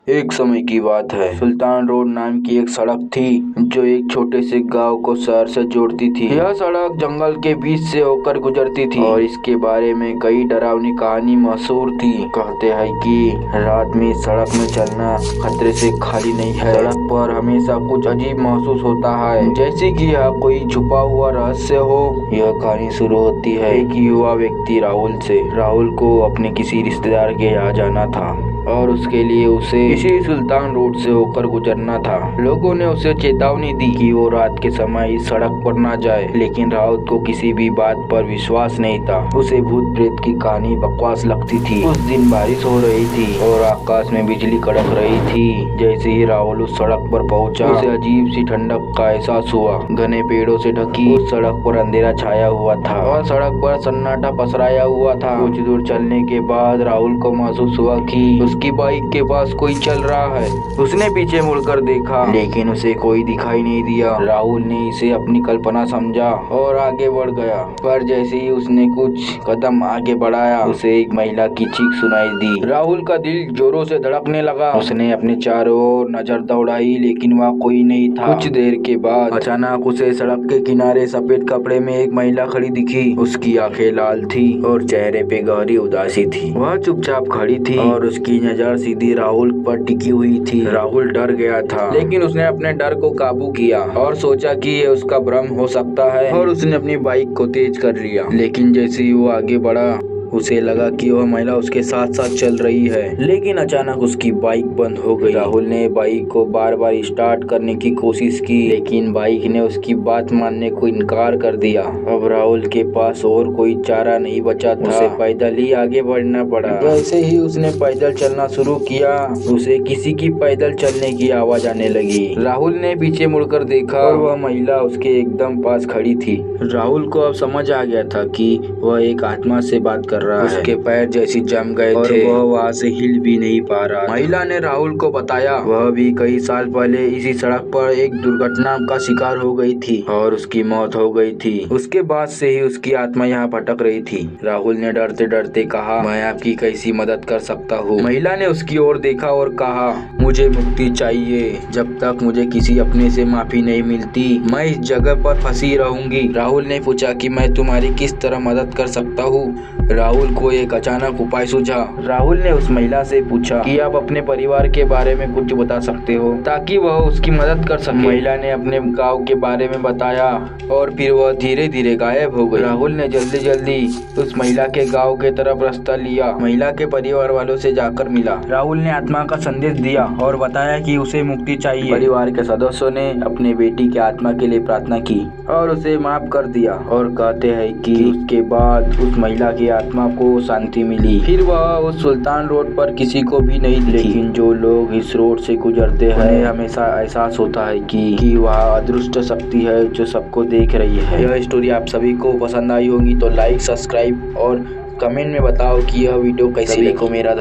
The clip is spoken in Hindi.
एक समय की बात है। सुल्तान रोड नाम की एक सड़क थी जो एक छोटे से गांव को शहर से जोड़ती थी। यह सड़क जंगल के बीच से होकर गुजरती थी और इसके बारे में कई डरावनी कहानी मशहूर थी। कहते हैं कि रात में इस सड़क में चलना खतरे से खाली नहीं है। सड़क पर हमेशा कुछ अजीब महसूस होता है, जैसे कि यहाँ कोई छुपा हुआ रहस्य हो। यह कहानी शुरू होती है एक युवा व्यक्ति राहुल से। राहुल को अपने किसी रिश्तेदार के यहाँ जाना था और उसके लिए उसे इसी सुल्तान रोड से होकर गुजरना था। लोगों ने उसे चेतावनी दी कि वो रात के समय इस सड़क पर ना जाए, लेकिन राहुल को किसी भी बात पर विश्वास नहीं था। उसे भूत प्रेत की कहानी बकवास लगती थी। उस दिन बारिश हो रही थी और आकाश में बिजली कड़क रही थी। जैसे ही राहुल उस सड़क पर पहुंचा, उसे अजीब सी ठंडक का एहसास हुआ। घने पेड़ों से ढकी उस सड़क पर अंधेरा छाया हुआ था और सड़क पर सन्नाटा पसराया हुआ था। कुछ दूर चलने के बाद राहुल को महसूस हुआ कि उसकी बाइक के पास कोई चल रहा है। उसने पीछे मुड़कर देखा, लेकिन उसे कोई दिखाई नहीं दिया। राहुल ने इसे अपनी कल्पना समझा और आगे बढ़ गया, पर जैसे ही उसने कुछ कदम आगे बढ़ाया, उसे एक महिला की चीख सुनाई दी। राहुल का दिल जोरों से धड़कने लगा। उसने अपने चारों ओर नजर दौड़ाई, लेकिन वहाँ कोई नहीं था। कुछ देर के बाद अचानक उसे सड़क के किनारे सफेद कपड़े में एक महिला खड़ी दिखी। उसकी आंखें लाल थी और चेहरे पे गहरी उदासी थी। वह चुपचाप खड़ी थी और उसकी नजर सीधी राहुल पर टिकी हुई थी। राहुल डर गया था, लेकिन उसने अपने डर को काबू किया और सोचा कि ये उसका भ्रम हो सकता है, और उसने अपनी बाइक को तेज कर लिया। लेकिन जैसे ही वो आगे बढ़ा, उसे लगा कि वह महिला उसके साथ साथ चल रही है, लेकिन अचानक उसकी बाइक बंद हो गई। राहुल ने बाइक को बार बार स्टार्ट करने की कोशिश की, लेकिन बाइक ने उसकी बात मानने को इनकार कर दिया। अब राहुल के पास और कोई चारा नहीं बचा था। उसे पैदल ही आगे बढ़ना पड़ा। जैसे ही उसने पैदल चलना शुरू किया, उसे किसी की पैदल चलने की आवाज आने लगी। राहुल ने पीछे मुड़कर देखा और वह महिला उसके एकदम पास खड़ी थी। राहुल को अब समझ आ गया था कि वह एक आत्मा से बात कर रहा है। उसके पैर जैसे जम गए थे और वह वहाँ से हिल भी नहीं पा रहा। महिला ने राहुल को बताया वह भी कई साल पहले इसी सड़क पर एक दुर्घटना का शिकार हो गई थी और उसकी मौत हो गई थी। उसके बाद से ही उसकी आत्मा यहाँ भटक रही थी। राहुल ने डरते डरते कहा, मैं आपकी कैसी मदद कर सकता हूँ। महिला ने उसकी ओर देखा और कहा, मुझे मुक्ति चाहिए। जब तक मुझे किसी अपने से माफी नहीं मिलती, मैं इस जगह पर फंसी रहूंगी। राहुल ने पूछा कि मैं तुम्हारी किस तरह मदद कर सकता हूँ। राहुल को एक अचानक उपाय सूझा। राहुल ने उस महिला से पूछा कि आप अपने परिवार के बारे में कुछ बता सकते हो ताकि वह उसकी मदद कर सके। महिला ने अपने गांव के बारे में बताया और फिर वह धीरे धीरे गायब हो गई। राहुल ने जल्दी जल्दी उस महिला के गांव के तरफ रास्ता लिया। महिला के परिवार वालों से जाकर मिला। राहुल ने आत्मा का संदेश दिया और बताया कि उसे मुक्ति चाहिए। परिवार के सदस्यों ने अपने बेटी की आत्मा के लिए प्रार्थना की और उसे माफ कर दिया, और कहते हैं कि उसके बाद उस महिला की आत्मा को शांति मिली। फिर वह उस सुल्तान रोड पर किसी को भी नहीं दिखी। लेकिन जो लोग इस रोड से गुजरते हैं, हमेशा एहसास होता है कि वह अदृश्य शक्ति है जो सबको देख रही है। यह स्टोरी आप सभी को पसंद आई होगी तो लाइक, सब्सक्राइब और कमेंट में बताओ कि यह वीडियो कैसी लगी। मेरा